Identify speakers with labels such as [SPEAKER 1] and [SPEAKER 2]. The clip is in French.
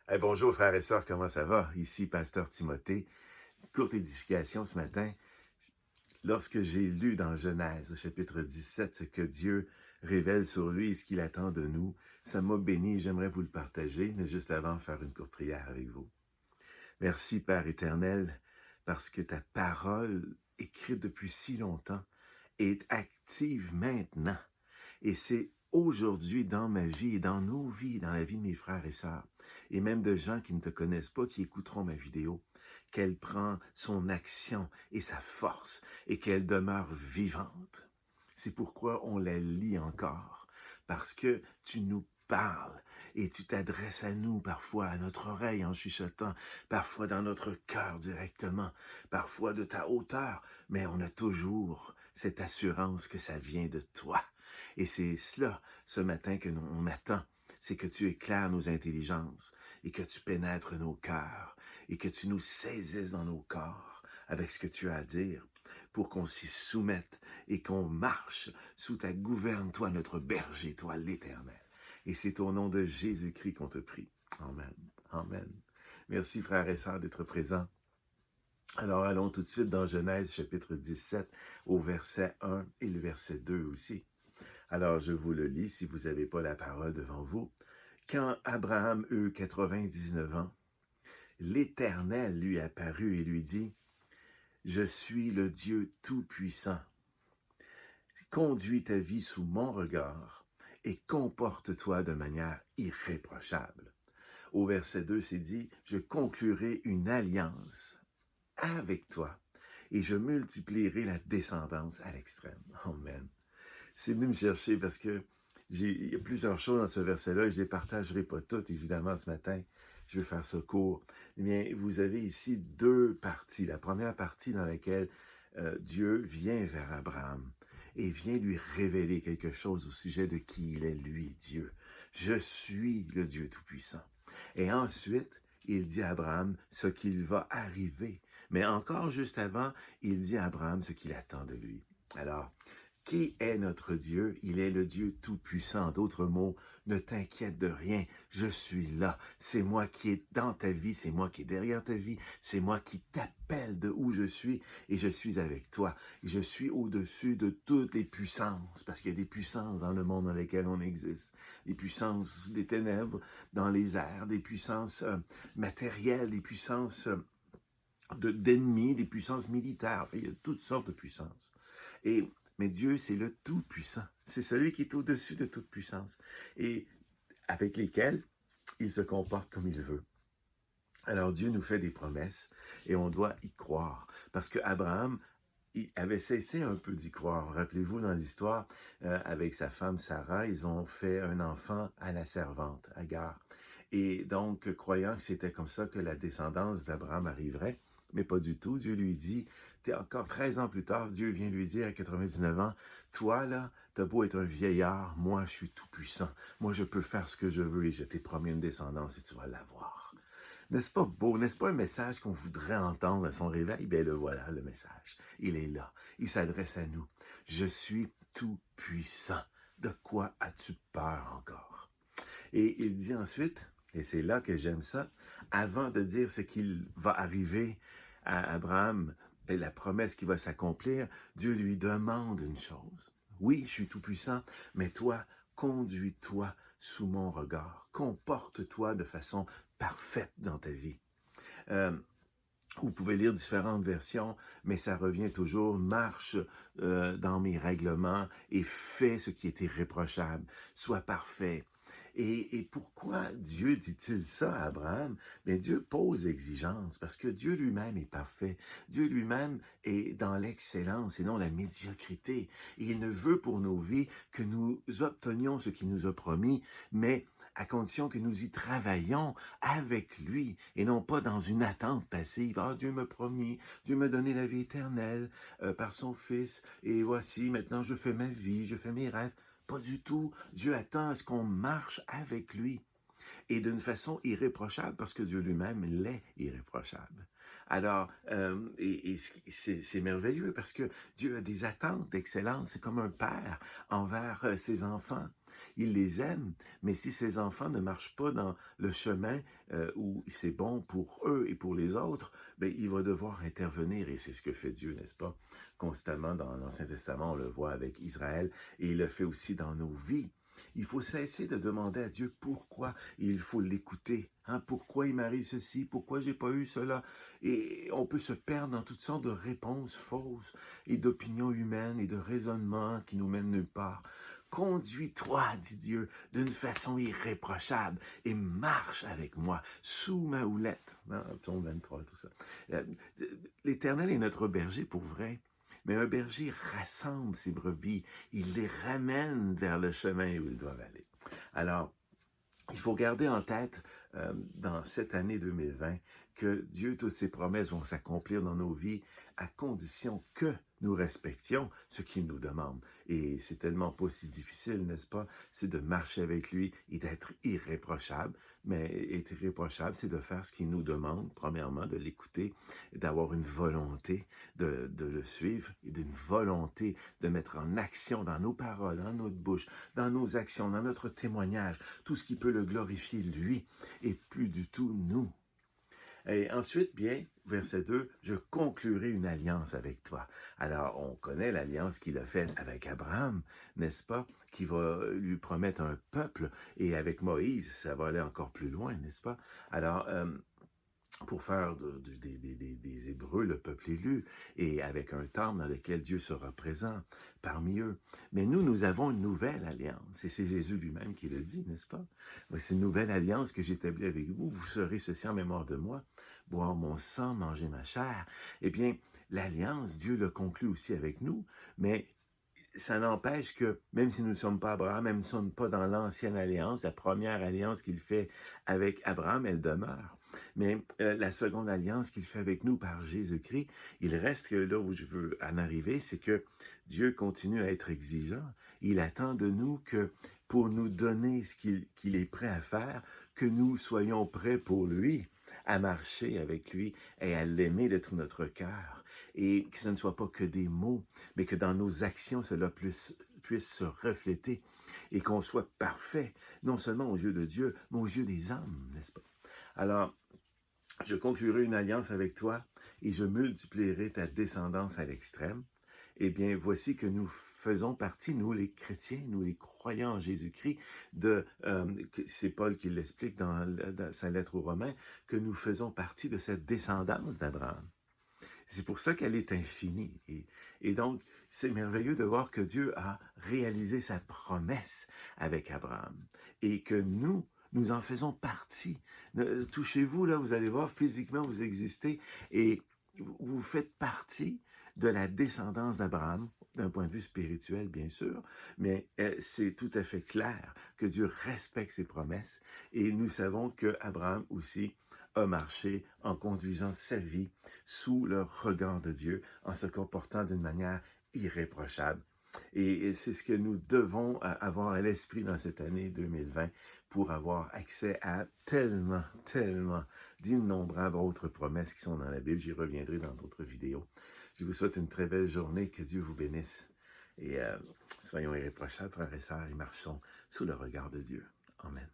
[SPEAKER 1] Bonjour frères et sœurs, comment ça va? Ici Pasteur Timothée. Courte édification ce matin. Lorsque j'ai lu dans Genèse, au chapitre 17, ce que Dieu révèle sur lui et ce qu'il attend de nous, ça m'a béni et j'aimerais vous le partager, mais juste avant, faire une courte prière avec vous. Merci Père éternel, parce que ta parole, écrite depuis si longtemps, est active maintenant. Et c'est aujourd'hui dans ma vie et dans nos vies, dans la vie de mes frères et sœurs, et même de gens qui ne te connaissent pas, qui écouteront ma vidéo, qu'elle prend son action et sa force et qu'elle demeure vivante. C'est pourquoi on la lit encore, parce que tu nous parles et tu t'adresses à nous parfois à notre oreille en chuchotant, parfois dans notre cœur directement, parfois de ta hauteur, mais on a toujours cette assurance que ça vient de toi. Et c'est cela, ce matin, que on attend, c'est que tu éclaires nos intelligences et que tu pénètres nos cœurs et que tu nous saisisses dans nos corps avec ce que tu as à dire pour qu'on s'y soumette et qu'on marche sous ta gouverne, toi notre berger, toi l'Éternel. Et c'est au nom de Jésus-Christ qu'on te prie. Amen. Amen. Merci frères et sœurs d'être présents. Alors allons tout de suite dans Genèse chapitre 17 au verset 1 et le verset 2 aussi. Alors je vous le lis si vous n'avez pas la parole devant vous. Quand Abraham eut 99 ans, l'Éternel lui apparut et lui dit, « Je suis le Dieu Tout-Puissant. Conduis ta vie sous mon regard et comporte-toi de manière irréprochable. » Au verset 2, c'est dit, « Je conclurai une alliance avec toi et je multiplierai la descendance à l'extrême. » Amen. C'est venu me chercher parce que il y a plusieurs choses dans ce verset-là et je ne les partagerai pas toutes, évidemment, ce matin. Je vais faire ce cours. Eh bien, vous avez ici deux parties. La première partie dans laquelle Dieu vient vers Abraham et vient lui révéler quelque chose au sujet de qui il est, lui, Dieu. Je suis le Dieu Tout-Puissant. Et ensuite, il dit à Abraham ce qu'il va arriver. Mais encore juste avant, il dit à Abraham ce qu'il attend de lui. Alors, qui est notre Dieu? Il est le Dieu Tout-Puissant. D'autres mots, ne t'inquiète de rien. Je suis là. C'est moi qui est dans ta vie. C'est moi qui est derrière ta vie. C'est moi qui t'appelle de où je suis et je suis avec toi. Je suis au-dessus de toutes les puissances parce qu'il y a des puissances dans le monde dans lequel on existe. Des puissances des ténèbres dans les airs, des puissances matérielles, des puissances d'ennemis, des puissances militaires. Enfin, il y a toutes sortes de puissances. Mais Dieu, c'est le Tout-Puissant. C'est celui qui est au-dessus de toute puissance et avec lesquels il se comporte comme il veut. Alors Dieu nous fait des promesses et on doit y croire parce que Abraham il avait cessé un peu d'y croire. Rappelez-vous, dans l'histoire, avec sa femme Sarah, ils ont fait un enfant à la servante, Agar. Et donc, croyant que c'était comme ça que la descendance d'Abraham arriverait, mais pas du tout. Dieu lui dit, encore 13 ans plus tard, Dieu vient lui dire à 99 ans, toi là, t'as beau être un vieillard, moi je suis tout puissant. Moi je peux faire ce que je veux et je t'ai promis une descendance et tu vas l'avoir. N'est-ce pas beau? N'est-ce pas un message qu'on voudrait entendre à son réveil? Bien le voilà, le message. Il est là. Il s'adresse à nous. Je suis tout puissant. De quoi as-tu peur encore? Et il dit ensuite, et c'est là que j'aime ça, avant de dire ce qu'il va arriver à Abraham et la promesse qui va s'accomplir, Dieu lui demande une chose. Oui, je suis tout puissant, mais toi, conduis-toi sous mon regard. Comporte-toi de façon parfaite dans ta vie. Vous pouvez lire différentes versions, mais ça revient toujours, marche dans mes règlements et fais ce qui est irréprochable. Sois parfait. Et pourquoi Dieu dit-il ça à Abraham? Bien, Dieu pose exigence parce que Dieu lui-même est parfait. Dieu lui-même est dans l'excellence et non la médiocrité. Et il ne veut pour nos vies que nous obtenions ce qu'il nous a promis, mais à condition que nous y travaillions avec lui et non pas dans une attente passive. Ah, Dieu m'a promis, Dieu m'a donné la vie éternelle par son Fils et voici, maintenant je fais ma vie, je fais mes rêves. Pas du tout. Dieu attend à ce qu'on marche avec lui et d'une façon irréprochable parce que Dieu lui-même l'est irréprochable. Alors, c'est merveilleux parce que Dieu a des attentes d'excellence. C'est comme un père envers ses enfants. Il les aime, mais si ses enfants ne marchent pas dans le chemin où c'est bon pour eux et pour les autres, ben, il va devoir intervenir. Et c'est ce que fait Dieu, n'est-ce pas? Constamment dans l'Ancien Testament, on le voit avec Israël et il le fait aussi dans nos vies. Il faut cesser de demander à Dieu pourquoi et il faut l'écouter. Hein, pourquoi il m'arrive ceci? Pourquoi j'ai pas eu cela? Et on peut se perdre dans toutes sortes de réponses fausses et d'opinions humaines et de raisonnements qui nous mènent nulle part. Conduis-toi, dit Dieu, d'une façon irréprochable et marche avec moi sous ma houlette. Hein, psaume 23, tout ça. Euh, L'Éternel est notre berger pour vrai. Mais un berger rassemble ses brebis, il les ramène vers le chemin où ils doivent aller. Alors, il faut garder en tête dans cette année 2020 que Dieu, toutes ses promesses vont s'accomplir dans nos vies à condition que nous respections ce qu'il nous demande. Et c'est tellement pas si difficile, n'est-ce pas? C'est de marcher avec lui et d'être irréprochable. Mais être irréprochable, c'est de faire ce qu'il nous demande, premièrement, de l'écouter, d'avoir une volonté de le suivre et d'une volonté de mettre en action dans nos paroles, dans notre bouche, dans nos actions, dans notre témoignage, tout ce qui peut le glorifier lui et plus du tout nous. Et ensuite, bien, verset 2, « Je conclurai une alliance avec toi. » Alors, on connaît l'alliance qu'il a faite avec Abraham, n'est-ce pas, qui va lui promettre un peuple, et avec Moïse, ça va aller encore plus loin, n'est-ce pas? Alors, pour faire des Hébreux le peuple élu, et avec un temps dans lequel Dieu sera présent parmi eux. Mais nous avons une nouvelle alliance, et c'est Jésus lui-même qui le dit, n'est-ce pas? C'est une nouvelle alliance que j'établis avec vous, vous serez ceci en mémoire de moi, boire mon sang, manger ma chair. Eh bien, l'alliance, Dieu le conclut aussi avec nous, mais ça n'empêche que, même si nous ne sommes pas Abraham, même si nous ne sommes pas dans l'ancienne alliance, la première alliance qu'il fait avec Abraham, elle demeure. Mais la seconde alliance qu'il fait avec nous par Jésus-Christ, il reste que là où je veux en arriver, c'est que Dieu continue à être exigeant. Il attend de nous que pour nous donner ce qu'il est prêt à faire, que nous soyons prêts pour lui, à marcher avec lui et à l'aimer de tout notre cœur. Et que ce ne soit pas que des mots, mais que dans nos actions, cela puisse se refléter et qu'on soit parfait, non seulement aux yeux de Dieu, mais aux yeux des hommes, n'est-ce pas? Alors, je conclurai une alliance avec toi et je multiplierai ta descendance à l'extrême. Eh bien, voici que nous faisons partie, nous les chrétiens, nous les croyants en Jésus-Christ, c'est Paul qui l'explique dans sa lettre aux Romains, que nous faisons partie de cette descendance d'Abraham. C'est pour ça qu'elle est infinie. Et donc, c'est merveilleux de voir que Dieu a réalisé sa promesse avec Abraham et que nous en faisons partie. Touchez-vous, là, vous allez voir, physiquement, vous existez et vous faites partie de la descendance d'Abraham, d'un point de vue spirituel, bien sûr, mais c'est tout à fait clair que Dieu respecte ses promesses et nous savons qu'Abraham aussi a marché en conduisant sa vie sous le regard de Dieu, en se comportant d'une manière irréprochable. Et c'est ce que nous devons avoir à l'esprit dans cette année 2020 pour avoir accès à tellement d'innombrables autres promesses qui sont dans la Bible. J'y reviendrai dans d'autres vidéos. Je vous souhaite une très belle journée, que Dieu vous bénisse. Et soyons irréprochables, frères et sœurs, et marchons sous le regard de Dieu. Amen.